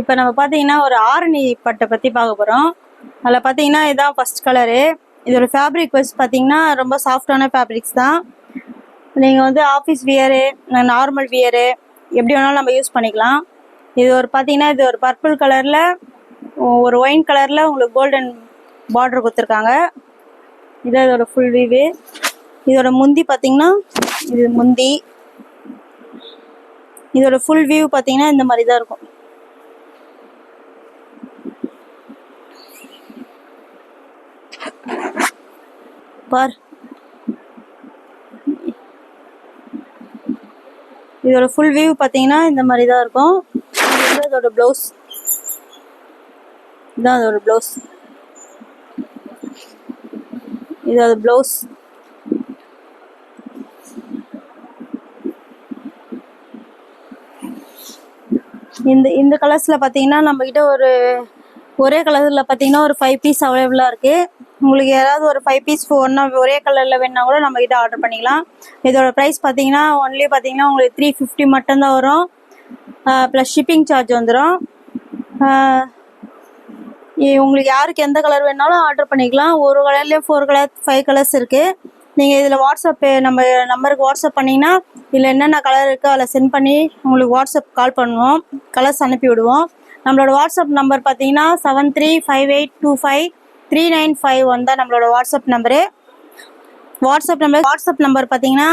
இப்போ நம்ம பார்த்தீங்கன்னா ஒரு ஆரணி பட்டை பற்றி பார்க்க போகிறோம். அதில் பார்த்தீங்கன்னா இதுதான் ஃபர்ஸ்ட் கலரு. இதோட ஃபேப்ரிக் வச்சு பார்த்தீங்கன்னா ரொம்ப சாஃப்டான ஃபேப்ரிக்ஸ் தான். நீங்கள் வந்து ஆஃபீஸ் வியரு, நார்மல் வியரு எப்படி வேணாலும் நம்ம யூஸ் பண்ணிக்கலாம். இது ஒரு பார்த்தீங்கன்னா இது ஒரு பர்பிள் கலரில் ஒரு ஒயின் கலரில் உங்களுக்கு கோல்டன் பார்டர் கொடுத்துருக்காங்க. இதான் இதோட ஃபுல் வியூவு. இதோட முந்தி பார்த்தீங்கன்னா இது முந்தி. இதோட ஃபுல் வியூ பார்த்தீங்கன்னா இந்த மாதிரி தான் இருக்கும். பார், இதோட ஃபுல் வியூ பார்த்தீங்கன்னா இந்த மாதிரி தான் இருக்கும். இதோட ப்ளவுஸ், இதுதான் அதோட ப்ளவுஸ். இதோட ப்ளவுஸ் இந்த கலர்ஸில் பார்த்தீங்கன்னா நம்மக்கிட்ட ஒரே கலரில் பார்த்தீங்கன்னா ஒரு 5 பீஸ் அவைலபிளாக இருக்குது. உங்களுக்கு யாராவது ஒரு 5 பீஸ் ஒன்றா ஒரே கலரில் வேணுன்னா கூட நம்மக்கிட்ட ஆர்டர் பண்ணிக்கலாம். இதோட ப்ரைஸ் பார்த்தீங்கன்னா ஒன்லி பார்த்தீங்கன்னா உங்களுக்கு 350 மட்டும்தான் வரும். ப்ளஸ் ஷிப்பிங் சார்ஜ் வந்துடும். உங்களுக்கு யாருக்கு எந்த கலர் வேணாலும் ஆர்டர் பண்ணிக்கலாம். ஒரு கலர்லேயே 4 கலர் 5 கலர்ஸ் இருக்குது. நீங்கள் இதில் வாட்ஸ்அப் நம்ம நம்பருக்கு வாட்ஸ்அப் பண்ணிங்கன்னா இதில் என்னென்ன கலர் இருக்கோ அதில் சென்ட் பண்ணி உங்களுக்கு வாட்ஸ்அப் கால் பண்ணுவோம், கலர்ஸ் அனுப்பி விடுவோம். நம்மளோட வாட்ஸ்அப் நம்பர் பார்த்தீங்கன்னா 7358253951 தான் நம்மளோட வாட்ஸ்அப் நம்பரு. வாட்ஸ்அப் நம்பர் பார்த்தீங்கன்னா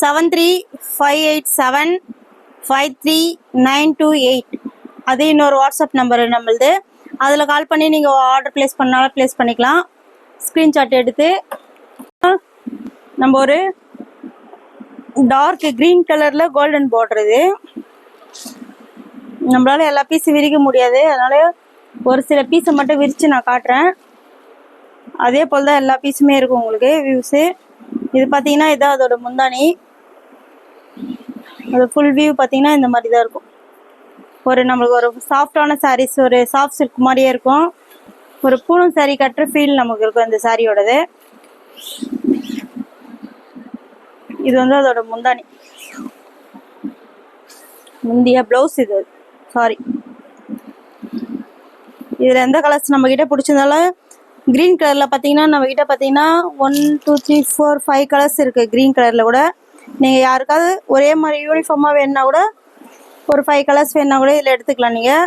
7358753928. அது இன்னொரு வாட்ஸ்அப் நம்பர் நம்மளது. அதில் கால் பண்ணி நீங்கள் ஆர்டர் ப்ளேஸ் பண்ணாலும் ப்ளேஸ் பண்ணிக்கலாம். ஸ்க்ரீன்ஷாட் எடுத்து நம்ம ஒரு டார்க் க்ரீன் கலரில் கோல்டன் பார்டர். இது நம்மளால எல்லா பீஸும் விரிக்க முடியாது, அதனால ஒரு சில பீஸை மட்டும் விரித்து நான் காட்டுறேன். அதே போல் தான் எல்லா பீஸுமே இருக்கும் உங்களுக்கு வியூஸு. இது பார்த்தீங்கன்னா இதான் அதோட முந்தானி. அது ஃபுல் வியூ பார்த்தீங்கன்னா இந்த மாதிரி தான் இருக்கும். நம்மளுக்கு ஒரு சாஃப்டான சாரீஸ், ஒரு சாஃப்ட் சில்க் மாதிரியே இருக்கும். ஒரு பூனம் சாரீ கட்டுற ஃபீல் நமக்கு இருக்கும் இந்த சாரியோடது. இது வந்து அதோட முந்தானி, முந்திய ப்ளவுஸ். இது சாரி, இதில் எந்த கலர்ஸ் நம்மக்கிட்ட பிடிச்சதாலும் க்ரீன் கலரில் பார்த்தீங்கன்னா நம்மக்கிட்ட பார்த்தீங்கன்னா 1 2 3 4 5 கலர்ஸ் இருக்குது. க்ரீன் கலரில் கூட நீங்கள் யாருக்காவது ஒரே மாதிரி யூனிஃபார்மாக வேணுன்னா கூட ஒரு 5 கலர்ஸ் வேணுன்னா கூட இதில் எடுத்துக்கலாம் நீங்கள்.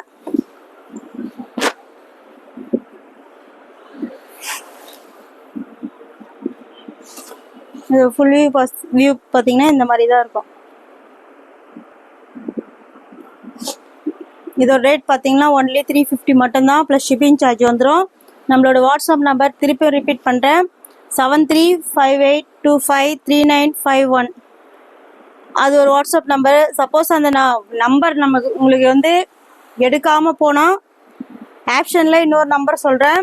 இது ஃபுல் வியூ பார்த்தீங்கன்னா இந்த மாதிரி தான் இருக்கும். இதோட ரேட் பார்த்தீங்கன்னா ஒன்லி 350 மட்டும்தான், ப்ளஸ் ஷிப்பிங் சார்ஜ் வந்துடும். நம்மளோட வாட்ஸ்அப் நம்பர் திருப்பி ரிப்பீட் பண்ணுறேன், 7358253951. அது ஒரு வாட்ஸ்அப் நம்பர். சப்போஸ் அந்த நம்பர் உங்களுக்கு வந்து எடுக்காமல் போனால் ஆப்ஷனில் இன்னொரு நம்பர் சொல்கிறேன்,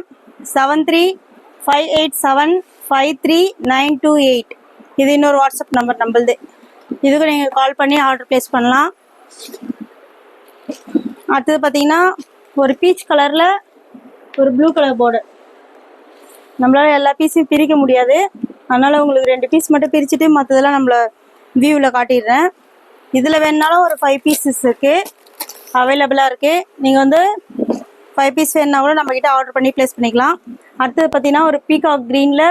7358753928. இது இன்னொரு வாட்ஸ்அப் நம்பர் நம்மளுது. இதுக்கு நீங்கள் கால் பண்ணி ஆர்டர் ப்ளேஸ் பண்ணலாம். அடுத்தது பார்த்தீங்கன்னா ஒரு பீச் கலரில் ஒரு ப்ளூ கலர் பார்டர். நம்மளால எல்லா பீஸையும் பிரிக்க முடியாது, அதனால் உங்களுக்கு 2 பீஸ் மட்டும் பிரிச்சுட்டு மற்றதெல்லாம் நம்மளை வியூவில் காட்டிடுறேன். இதில் வேணுனாலும் ஒரு 5 பீஸஸ் இருக்குது, அவைலபிளாக இருக்குது. நீங்கள் வந்து 5 பீஸ் வேணுன்னா கூட நம்மக்கிட்ட ஆர்டர் பண்ணி ப்ளேஸ் பண்ணிக்கலாம். அடுத்தது பார்த்தீங்கன்னா ஒரு பீகாக் க்ரீனில்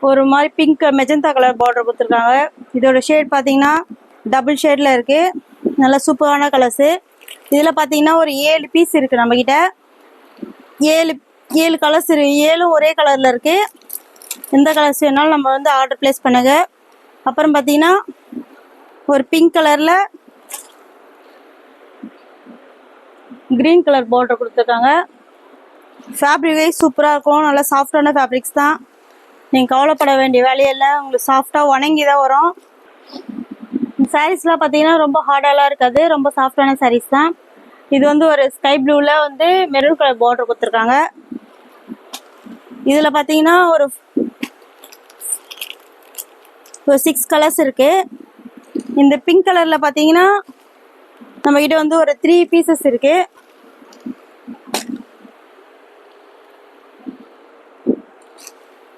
ஒரு மாதிரி பிங்க் மெஜந்தா கலர் பார்டர் கொடுத்துருக்காங்க. இதோட ஷேட் பார்த்தீங்கன்னா டபுள் ஷேடில் இருக்குது, நல்லா சூப்பரான கலர்ஸு. இதில் பார்த்தீங்கன்னா ஒரு 7 பீஸ் இருக்குது நம்மக்கிட்ட. 7 கலர்ஸ் இருக்குது, 7ம் ஒரே கலரில் இருக்குது. எந்த கலர்ஸ் வேணாலும் நம்ம வந்து ஆர்டர் ப்ளேஸ் பண்ணுங்க. அப்புறம் பார்த்தீங்கன்னா ஒரு பிங்க் கலரில் க்ரீன் கலர் பார்டர் கொடுத்துருக்காங்க. ஃபேப்ரிக்கே சூப்பராக இருக்கும், நல்லா சாஃப்டான ஃபேப்ரிக்ஸ் தான். நீங்கள் கவலைப்பட வேண்டிய வேலையில்லை, உங்களுக்கு சாஃப்டாக உணங்கி தான் வரும். சாரீஸ்லாம் பார்த்தீங்கன்னா ரொம்ப ஹார்டாலாம் இருக்காது, ரொம்ப சாஃப்டான சாரீஸ் தான். இது வந்து ஒரு ஸ்கை ப்ளூவில் வந்து மெரூன் கலர் பார்டர் கொடுத்துருக்காங்க. இதில் பார்த்தீங்கன்னா ஒரு 6 கலர்ஸ் இருக்குது. இந்த பிங்க் கலரில் பார்த்தீங்கன்னா நம்மக்கிட்ட வந்து ஒரு 3 பீசஸ் இருக்குது.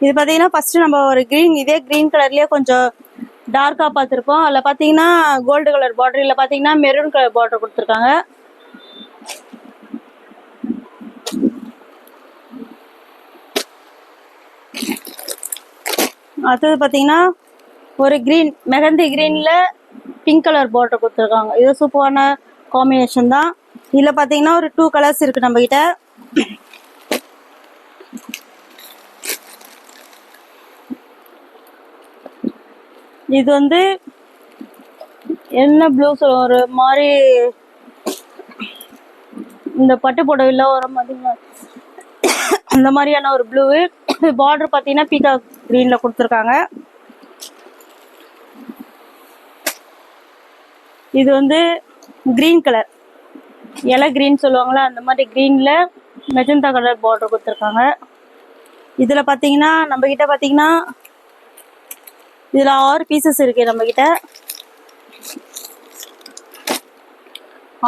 இது பார்த்தீங்கன்னா ஃபஸ்ட்டு நம்ம ஒரு இதே க்ரீன் கலர்லேயே கொஞ்சம் டார்க்காக பார்த்துருப்போம். அதில் பார்த்தீங்கன்னா கோல்டு கலர் பார்டர், இல்லை பார்த்தீங்கன்னா மெரூன் கலர் பார்டர் கொடுத்துருக்காங்க. அடுத்தது பார்த்தீங்கன்னா ஒரு க்ரீன் மெகந்தி க்ரீனில் பிங்க் கலர் பார்டர் கொடுத்துருக்காங்க. இது சூப்பரான காம்பினேஷன் தான். இதில் பார்த்தீங்கன்னா ஒரு 2 கலர்ஸ் இருக்குது நம்மக்கிட்ட. இது வந்து என்ன ப்ளூ சொல்லுவோம், ஒரு மாதிரி இந்த பட்டு புடவைல வர மாதிரி அந்த மாதிரியான ஒரு ப்ளூ. பார்டர் பார்த்தீங்கன்னா பீகாக் க்ரீனில் கொடுத்துருக்காங்க. இது வந்து க்ரீன் கலர், இலை க்ரீன் சொல்லுவாங்களா, அந்த மாதிரி க்ரீனில் மெஜந்தா கலர் பார்டர் கொடுத்துருக்காங்க. இதில் பார்த்தீங்கன்னா நம்மக்கிட்ட பார்த்தீங்கன்னா இதில் 6 பீசஸ் இருக்குது. நம்மக்கிட்ட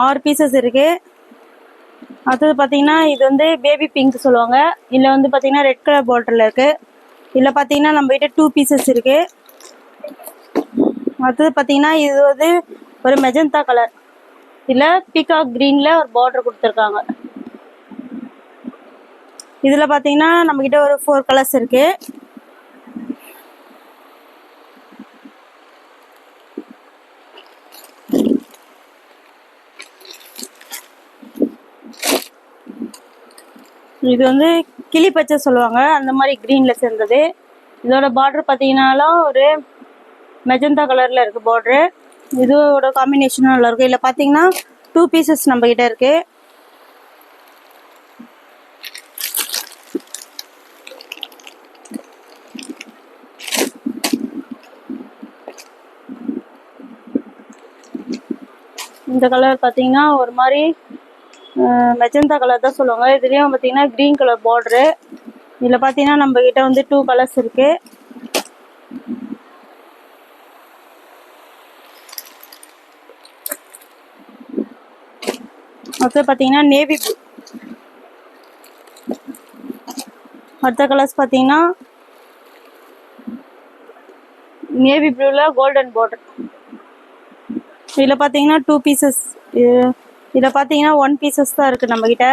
6 பீசஸ் இருக்குது. அடுத்தது பார்த்தீங்கன்னா இது வந்து பேபி பிங்க் சொல்லுவாங்க. இதில் வந்து பார்த்தீங்கன்னா ரெட் கலர் பார்டரில் இருக்குது. இதில் பார்த்தீங்கன்னா நம்மகிட்ட 2 பீசஸ் இருக்குது. அடுத்தது பார்த்தீங்கன்னா இது வந்து ஒரு மெஜந்தா கலர், இதில் பீகாக் க்ரீனில் ஒரு பார்டர் கொடுத்துருக்காங்க. இதில் பார்த்தீங்கன்னா நம்மக்கிட்ட ஒரு 4 கலர்ஸ் இருக்குது. இது வந்து கிளி பச்சை சொல்லுவாங்க, அந்த மாதிரி க்ரீனில் சேர்ந்தது. இதோட பார்டர் பார்த்தீங்கன்னாலும் ஒரு மெஜந்தா கலரில் இருக்குது பார்ட்ரு. இதோட காம்பினேஷனும் நல்லாயிருக்கும். இதில் பார்த்தீங்கன்னா 2 பீசஸ் நம்மக்கிட்ட இருக்குது. இந்த கலர் பார்த்தீங்கன்னா ஒரு மாதிரி மெஜந்தா கலர் தான் சொல்லுவாங்க. இதுலேயும் பார்த்தீங்கன்னா க்ரீன் கலர் பார்ட்ரு. இதில் பார்த்தீங்கன்னா நம்மக்கிட்ட வந்து 2 கலர்ஸ் இருக்குது. அடுத்து பார்த்தீங்கன்னா நேவி ப்ளூ. அடுத்த கலர்ஸ் பார்த்தீங்கன்னா நேவி ப்ளூவில் கோல்டன் பார்டர். இதில் பார்த்தீங்கன்னா 2 பீசஸ். இதில் பார்த்தீங்கன்னா 1 பீசஸ் தான் இருக்குது நம்மக்கிட்ட.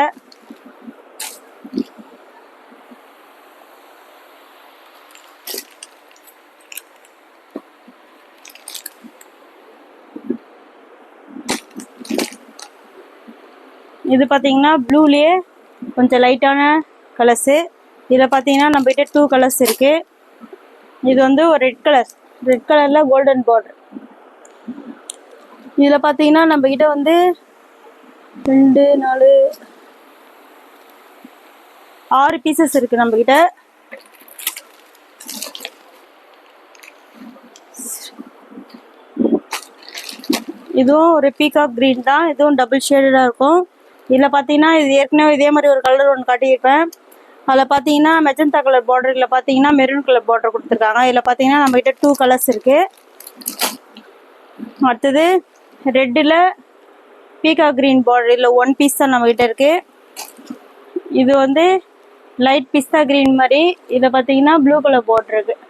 இது பார்த்தீங்கன்னா ப்ளூலேயே கொஞ்சம் லைட்டான கலர்ஸு. இதில் பார்த்தீங்கன்னா நம்மகிட்ட 2 கலர்ஸ் இருக்குது. இது வந்து ஒரு ரெட் கலரில் கோல்டன் பார்டர். இதில் பார்த்தீங்கன்னா நம்மக்கிட்ட வந்து 2 4 6 பீசஸ் இருக்குது நம்மக்கிட்ட. இதுவும் ஒரு பீகாக் க்ரீன் தான். இதுவும் டபுள் ஷேடடாக இருக்கும். இதில் பார்த்தீங்கன்னா இது ஏற்கனவே இதே மாதிரி ஒரு கலர் ஒன்று காட்டியிருப்பேன். அதில் பார்த்தீங்கன்னா மெஜந்தா கலர் பார்டர், இதில் பார்த்தீங்கன்னா மெரூன் கலர் பார்டர் கொடுத்துருக்காங்க. இதில் பார்த்தீங்கன்னா நம்மகிட்ட 2 கலர்ஸ் இருக்குது. அடுத்தது ரெட்டில் பீகாக் க்ரீன் பார்டர், இதில் 1 பீஸ் தான் நம்மகிட்ட இருக்குது. இது வந்து லைட் பிஸ்தா க்ரீன் மாதிரி. இதில் பார்த்தீங்கன்னா ப்ளூ கலர் பார்டர் இருக்குது.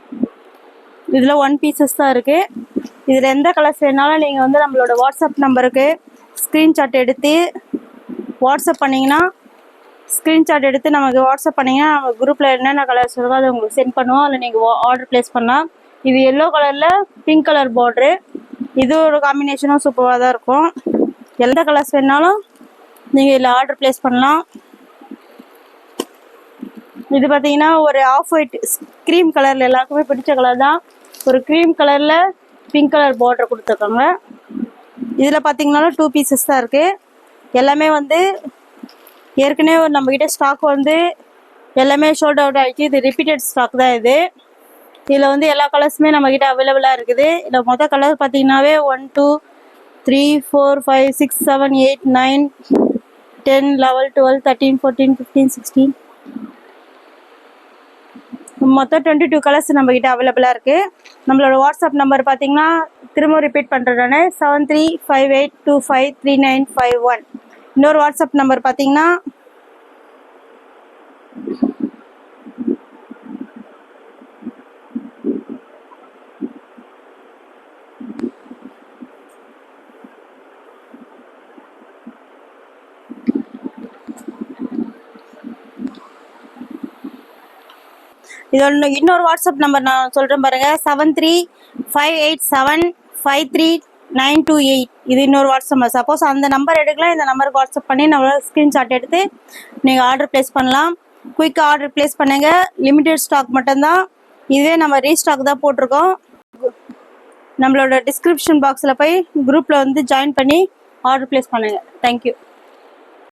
இதில் 1 பீசஸ் தான் இருக்குது. இதில் எந்த கலர்ஸ் வேணாலும் நீங்கள் வந்து நம்மளோட வாட்ஸ்அப் நம்பருக்கு ஸ்க்ரீன்ஷாட் எடுத்து வாட்ஸ்அப் பண்ணிங்கன்னா நமக்கு வாட்ஸ்அப் பண்ணிங்கன்னா நம்ம குரூப்பில் என்னென்ன கலர்ஸ் இருக்கோ அதை உங்களுக்கு சென்ட் பண்ணுவோம். அதில் நீங்கள் ஆர்டர் ப்ளேஸ் பண்ணலாம். இது எல்லோ கலரில் பிங்க் கலர் பார்ட்ரு. இது ஒரு காம்பினேஷனும் சூப்பராக தான் இருக்கும். எந்த கலர்ஸ் வேணாலும் நீங்கள் இதில் ஆர்டர் ப்ளேஸ் பண்ணலாம். இது பார்த்தீங்கன்னா ஒரு ஆஃப் ஒயிட் க்ரீம் கலரில் எல்லாருக்குமே பிடிச்ச கலர் தான். ஒரு க்ரீம் கலரில் பிங்க் கலர் பார்டர் கொடுத்துருக்காங்க. இதில் பார்த்தீங்கன்னாலும் 2 பீசஸ் தான் இருக்குது. எல்லாமே வந்து ஏற்கனவே நம்மக்கிட்ட ஸ்டாக் வந்து எல்லாமே ஷோல்ட் அவுட் ஆகிடுச்சு. இது ரிப்பீட்டட் ஸ்டாக் தான். இதில் வந்து எல்லா கலர்ஸுமே நம்மக்கிட்ட அவைலபிளாக இருக்குது. இதில் மொதல் கலர் பார்த்தீங்கன்னாவே 1 2 3 4 5 6 7 8 9 10 11 12 13 14 15 16 மொத்தம் 22 கலர்ஸ் நம்மக்கிட்ட அவைலபிளாக இருக்குது. நம்மளோட வாட்ஸ்அப் நம்பர் பார்த்தீங்கன்னா திரும்ப ரிப்பீட் பண்ணுறேன், 7358253951. இன்னொரு வாட்ஸ்அப் நம்பர் பார்த்தீங்கன்னா இதோட இன்னொரு வாட்ஸ்அப் நம்பர் நான் சொல்கிறேன் பாருங்கள், 7358753928. இது இன்னொரு வாட்ஸ்அப் நம்பர். சப்போஸ் அந்த நம்பர் எடுக்கலாம், இந்த நம்பருக்கு வாட்ஸ்அப் பண்ணி நம்மளால் ஸ்க்ரீன்ஷாட் எடுத்து நீங்கள் ஆர்டர் ப்ளேஸ் பண்ணலாம். குயிக்காக ஆர்டர் ப்ளேஸ் பண்ணுங்கள். லிமிடெட் ஸ்டாக் மட்டும்தான். இதுவே நம்ம ரீஸ்டாக் தான் போட்டிருக்கோம். நம்மளோட டிஸ்கிரிப்ஷன் பாக்ஸில் போய் குரூப்பில் வந்து ஜாயின் பண்ணி ஆர்டர் ப்ளேஸ் பண்ணுங்கள். தேங்க்யூ.